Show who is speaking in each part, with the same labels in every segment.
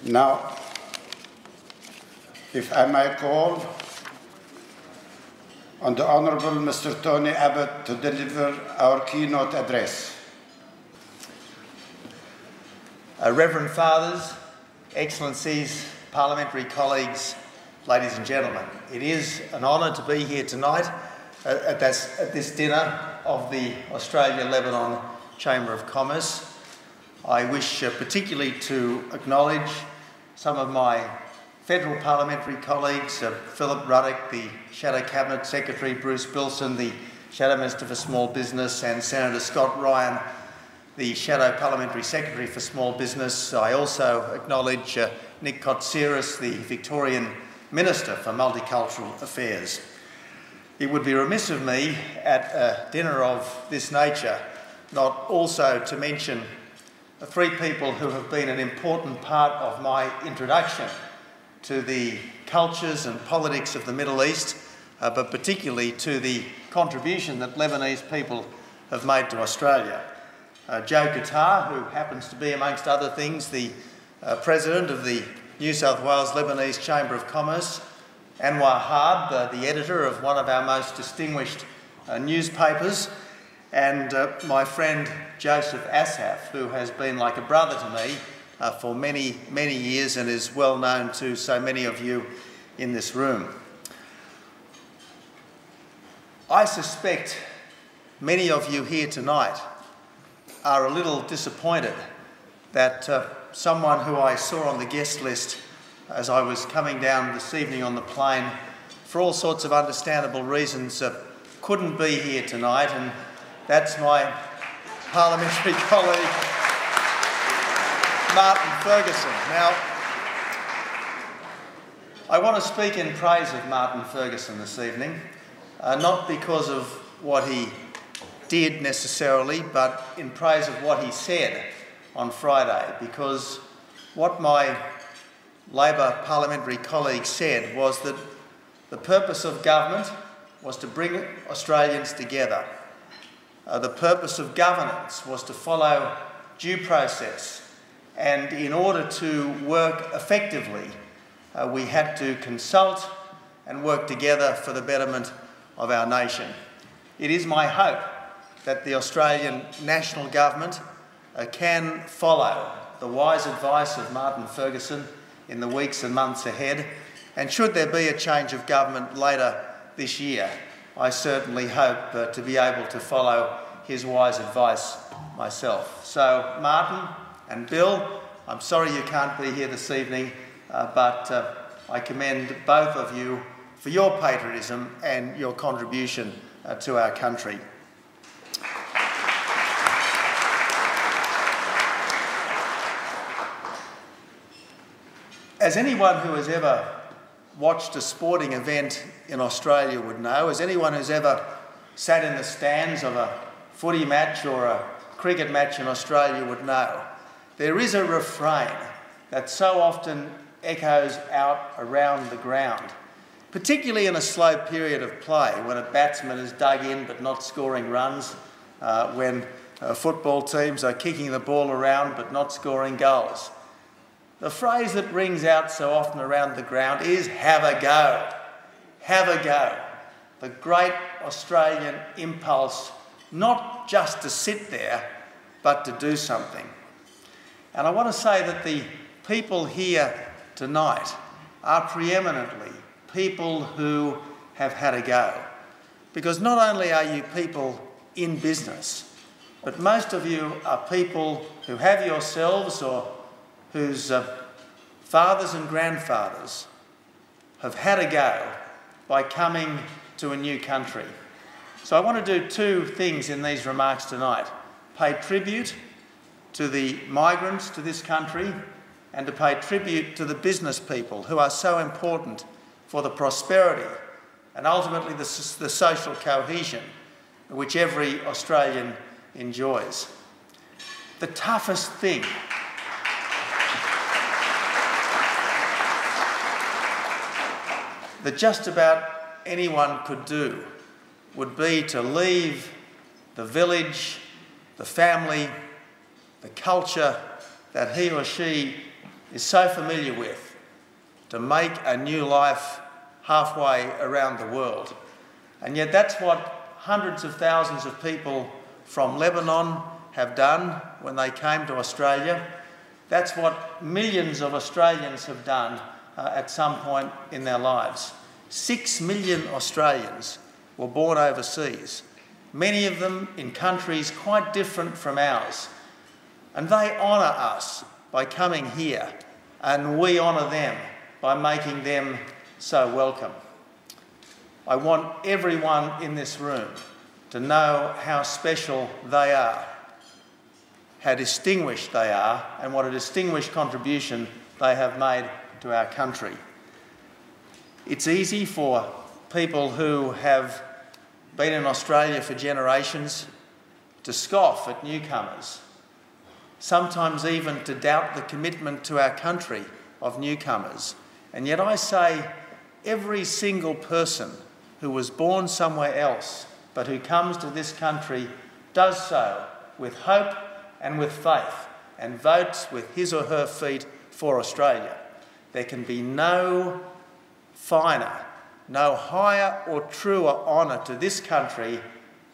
Speaker 1: Now, if I may call on the Honourable Mr. Tony Abbott to deliver our keynote address.
Speaker 2: Reverend Fathers, Excellencies, Parliamentary colleagues, ladies and gentlemen, it is an honour to be here tonight at this dinner of the Australia and Lebanon Chamber of Commerce. I wish particularly to acknowledge some of my federal parliamentary colleagues, Philip Ruddock, the Shadow Cabinet Secretary, Bruce Bilson, the Shadow Minister for Small Business, and Senator Scott Ryan, the Shadow Parliamentary Secretary for Small Business. I also acknowledge Nick Kotsiris, the Victorian Minister for Multicultural Affairs. It would be remiss of me at a dinner of this nature not also to mention the three people who have been an important part of my introduction to the cultures and politics of the Middle East, but particularly to the contribution that Lebanese people have made to Australia. Joe Qatar, who happens to be, amongst other things, the President of the New South Wales Lebanese Chamber of Commerce, Anwar Harb, the editor of one of our most distinguished newspapers, and my friend Joseph Asaf, who has been like a brother to me for many, many years and is well known to so many of you in this room. I suspect many of you here tonight are a little disappointed that someone who I saw on the guest list as I was coming down this evening on the plane, for all sorts of understandable reasons, couldn't be here tonight, and that's my parliamentary colleague, Martin Ferguson. Now, I want to speak in praise of Martin Ferguson this evening, not because of what he did necessarily, but in praise of what he said on Friday, because what my Labor parliamentary colleague said was that the purpose of government was to bring Australians together. The purpose of governance was to follow due process, and in order to work effectively, we had to consult and work together for the betterment of our nation. It is my hope that the Australian National Government can follow the wise advice of Martin Ferguson in the weeks and months ahead, and should there be a change of government later this year, I certainly hope to be able to follow his wise advice myself. So, Martin and Bill, I'm sorry you can't be here this evening, but I commend both of you for your patriotism and your contribution to our country. As anyone who has ever watched a sporting event in Australia would know, as anyone who's ever sat in the stands of a footy match or a cricket match in Australia would know, there is a refrain that so often echoes out around the ground, particularly in a slow period of play, when a batsman is dug in but not scoring runs, when football teams are kicking the ball around but not scoring goals. The phrase that rings out so often around the ground is "have a go." Have a go. The great Australian impulse not just to sit there, but to do something. And I want to say that the people here tonight are preeminently people who have had a go. Because not only are you people in business, but most of you are people who have yourselves or whose fathers and grandfathers have had a go by coming to a new country. So I want to do two things in these remarks tonight: pay tribute to the migrants to this country and to pay tribute to the business people who are so important for the prosperity and ultimately the social cohesion which every Australian enjoys. The toughest thing that just about anyone could do would be to leave the village, the family, the culture that he or she is so familiar with, to make a new life halfway around the world. And yet that's what hundreds of thousands of people from Lebanon have done when they came to Australia. That's what millions of Australians have done at some point in their lives. 6 million Australians were born overseas, many of them in countries quite different from ours. And they honour us by coming here, and we honour them by making them so welcome. I want everyone in this room to know how special they are, how distinguished they are, and what a distinguished contribution they have made to our country. It's easy for people who have been in Australia for generations to scoff at newcomers, sometimes even to doubt the commitment to our country of newcomers. And yet I say every single person who was born somewhere else but who comes to this country does so with hope and with faith, and votes with his or her feet for Australia. There can be no finer, no higher or truer honour to this country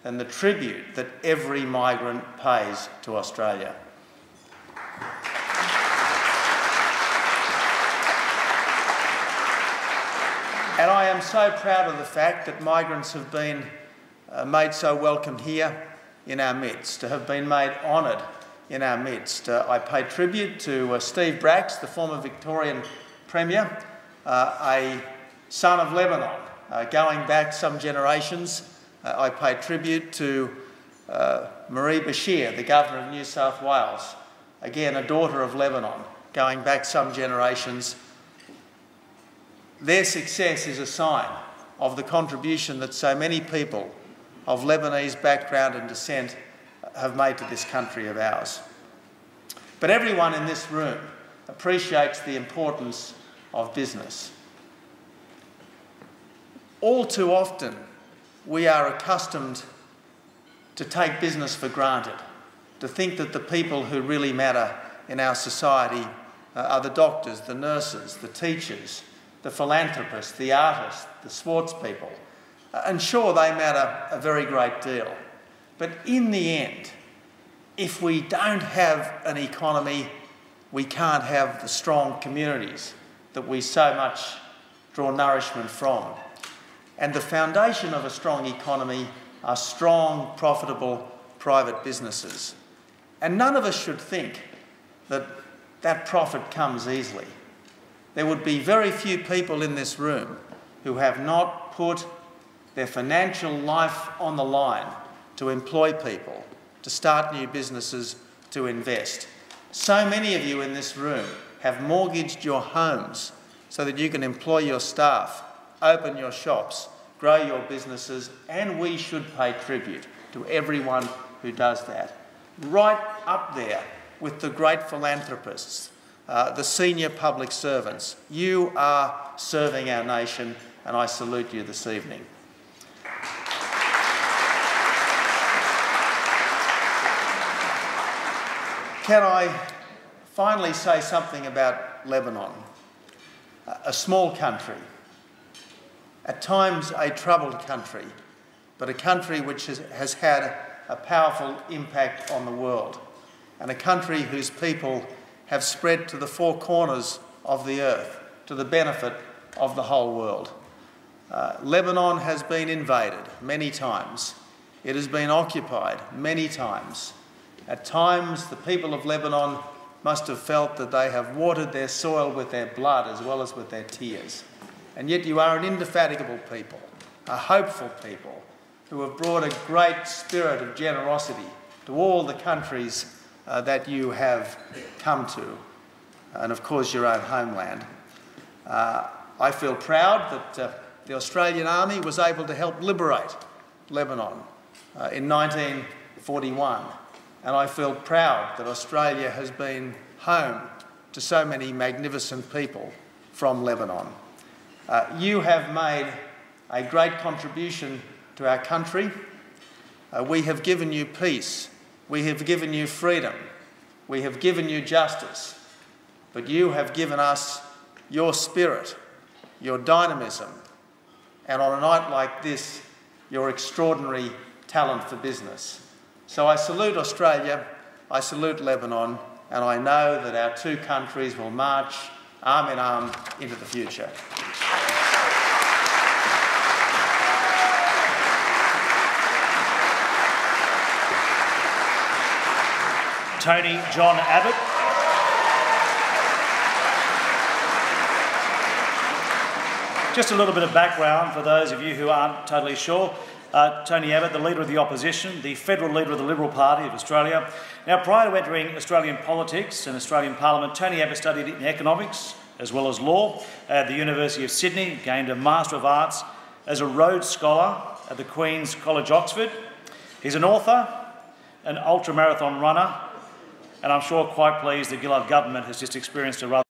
Speaker 2: than the tribute that every migrant pays to Australia. And I am so proud of the fact that migrants have been made so welcome here in our midst, to have been made honoured in our midst. I pay tribute to Steve Bracks, the former Victorian Premier, a son of Lebanon, going back some generations. I pay tribute to Marie Bashir, the Governor of New South Wales, again a daughter of Lebanon, going back some generations. Their success is a sign of the contribution that so many people of Lebanese background and descent have made to this country of ours. But everyone in this room appreciates the importance of business. All too often, we are accustomed to take business for granted, to think that the people who really matter in our society are the doctors, the nurses, the teachers, the philanthropists, the artists, the sports people. And sure, they matter a very great deal. But in the end, if we don't have an economy, we can't have the strong communities that we so much draw nourishment from. And the foundation of a strong economy are strong, profitable private businesses. And none of us should think that that profit comes easily. There would be very few people in this room who have not put their financial life on the line to employ people, to start new businesses, to invest. So many of you in this room have mortgaged your homes so that you can employ your staff, open your shops, grow your businesses, and we should pay tribute to everyone who does that. Right up there with the great philanthropists, the senior public servants. You are serving our nation, and I salute you this evening. Can I finally say something about Lebanon? A small country, at times a troubled country, but a country which has had a powerful impact on the world, and a country whose people have spread to the four corners of the earth to the benefit of the whole world. Lebanon has been invaded many times. It has been occupied many times. At times, the people of Lebanon must have felt that they have watered their soil with their blood as well as with their tears. And yet you are an indefatigable people, a hopeful people, who have brought a great spirit of generosity to all the countries that you have come to, and of course your own homeland. I feel proud that the Australian Army was able to help liberate Lebanon in 1941, and I feel proud that Australia has been home to so many magnificent people from Lebanon. You have made a great contribution to our country. We have given you peace. We have given you freedom. We have given you justice. but you have given us your spirit, your dynamism, and on a night like this, your extraordinary talent for business. So I salute Australia, I salute Lebanon, and I know that our two countries will march arm in arm into the future.
Speaker 3: Tony John Abbott. Just a little bit of background for those of you who aren't totally sure. Tony Abbott, the Leader of the Opposition, the Federal Leader of the Liberal Party of Australia. Now, prior to entering Australian politics and Australian Parliament, Tony Abbott studied in economics as well as law at the University of Sydney, gained a Master of Arts as a Rhodes Scholar at the Queen's College, Oxford. He's an author, an ultramarathon runner, and I'm sure quite pleased the Gillard government has just experienced a rather